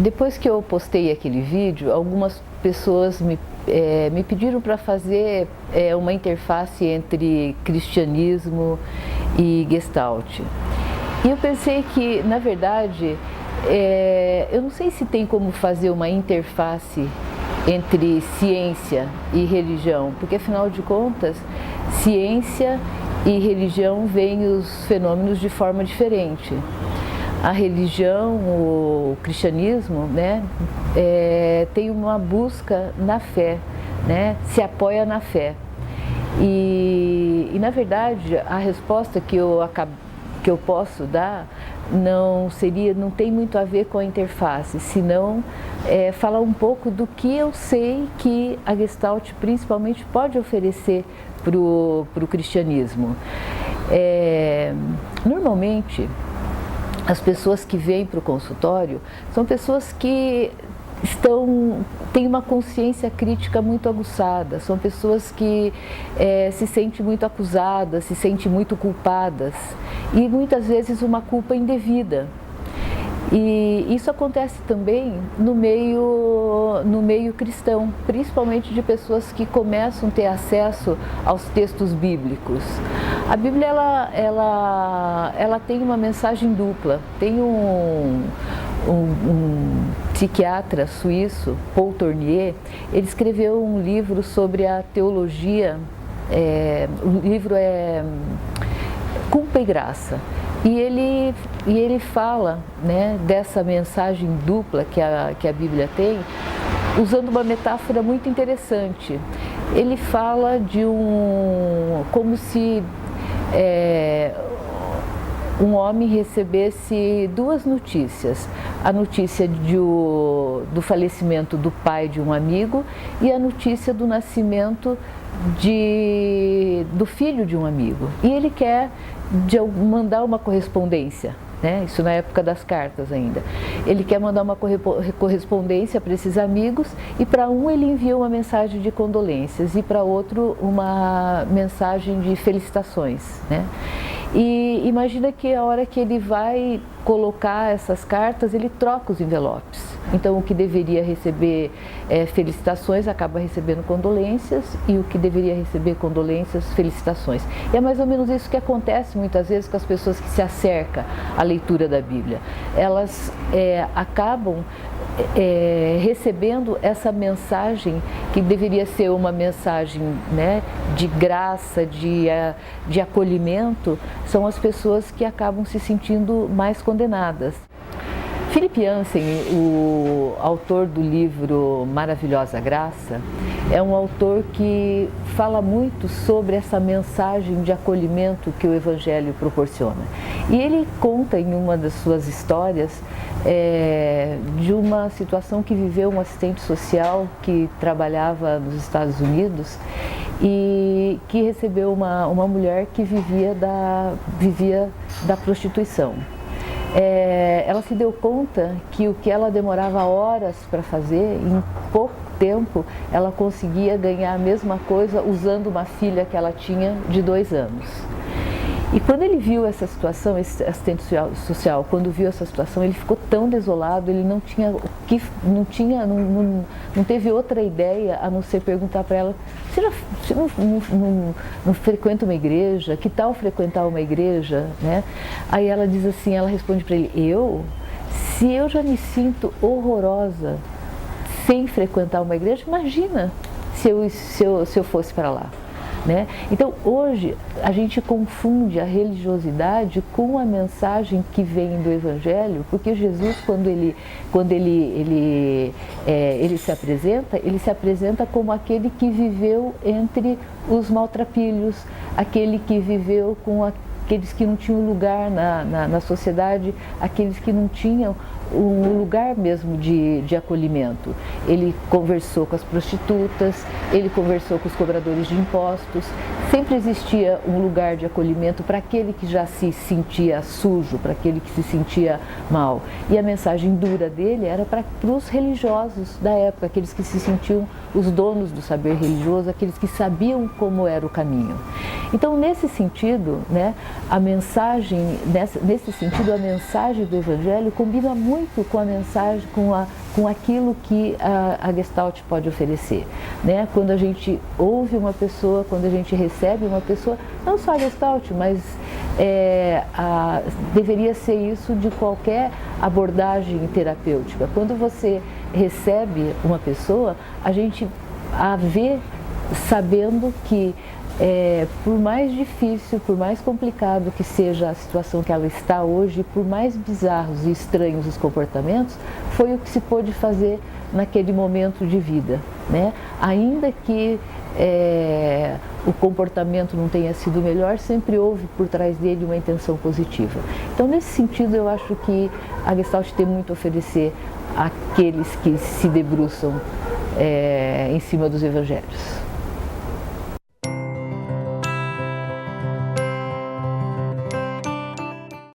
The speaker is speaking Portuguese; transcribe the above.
Depois que eu postei aquele vídeo, algumas pessoas me pediram para fazer uma interface entre cristianismo e Gestalt. E eu pensei que, na verdade, eu não sei se tem como fazer uma interface entre ciência e religião, porque afinal de contas, ciência e religião veem os fenômenos de forma diferente. A religião, o cristianismo, né, tem uma busca na fé, né, se apoia na fé. E na verdade, a resposta que eu posso dar não tem muito a ver com a interface, senão falar um pouco do que eu sei que a Gestalt principalmente pode oferecer para o cristianismo. Normalmente, as pessoas que vêm para o consultório são pessoas que têm uma consciência crítica muito aguçada, são pessoas que se sentem muito acusadas, se sentem muito culpadas e muitas vezes uma culpa indevida. E isso acontece também no meio cristão, principalmente de pessoas que começam a ter acesso aos textos bíblicos. A Bíblia ela tem uma mensagem dupla. Tem um psiquiatra suíço, Paul Tournier, ele escreveu um livro sobre a teologia, o livro é Culpa e Graça. E ele fala, né, dessa mensagem dupla que a Bíblia tem, usando uma metáfora muito interessante. Ele fala de como se um homem recebesse duas notícias: a notícia do falecimento do pai de um amigo e a notícia do nascimento do filho de um amigo. E ele quer mandar uma correspondência, né? Isso na época das cartas ainda. Ele quer mandar uma correspondência para esses amigos e para um ele envia uma mensagem de condolências e para outro uma mensagem de felicitações, né? E imagina que a hora que ele vai colocar essas cartas, ele troca os envelopes. Então, o que deveria receber felicitações acaba recebendo condolências e o que deveria receber condolências, felicitações. E é mais ou menos isso que acontece muitas vezes com as pessoas que se acercam à leitura da Bíblia. Elas acabam recebendo essa mensagem que deveria ser uma mensagem, né, de graça, de acolhimento, são as pessoas que acabam se sentindo mais condenadas. Philip Yancey, o autor do livro Maravilhosa Graça, é um autor que fala muito sobre essa mensagem de acolhimento que o Evangelho proporciona. E ele conta em uma das suas histórias de uma situação que viveu um assistente social que trabalhava nos Estados Unidos e que recebeu uma mulher que vivia da prostituição. Ela se deu conta que o que ela demorava horas para fazer, em pouco tempo ela conseguia ganhar a mesma coisa usando uma filha que ela tinha de 2 anos. E quando ele viu essa situação, esse assistente social, quando viu essa situação, ele ficou tão desolado, ele não teve outra ideia a não ser perguntar para ela: você não frequenta uma igreja? Que tal frequentar uma igreja? Né? Aí ela diz assim, ela responde para ele: se eu já me sinto horrorosa sem frequentar uma igreja, imagina se eu fosse para lá. Né? Então hoje a gente confunde a religiosidade com a mensagem que vem do Evangelho, porque Jesus, quando ele se apresenta como aquele que viveu entre os maltrapilhos, aquele que viveu com aqueles que não tinham lugar na sociedade, aqueles que não tinham um lugar mesmo de acolhimento. Ele conversou com as prostitutas, ele conversou com os cobradores de impostos. Sempre existia um lugar de acolhimento para aquele que já se sentia sujo, para aquele que se sentia mal. E a mensagem dura dele era para os religiosos da época, aqueles que se sentiam os donos do saber religioso, aqueles que sabiam como era o caminho. Então, nesse sentido, né, a mensagem do Evangelho combina muito muito com a mensagem, com aquilo que a Gestalt pode oferecer, né? Quando a gente ouve uma pessoa, quando a gente recebe uma pessoa, não só a Gestalt, mas deveria ser isso de qualquer abordagem terapêutica. Quando você recebe uma pessoa, a gente a vê sabendo que por mais difícil, por mais complicado que seja a situação que ela está hoje, por mais bizarros e estranhos os comportamentos, foi o que se pôde fazer naquele momento de vida, né? Ainda que o comportamento não tenha sido melhor, sempre houve por trás dele uma intenção positiva. Então, nesse sentido, eu acho que a Gestalt tem muito a oferecer àqueles que se debruçam em cima dos evangelhos.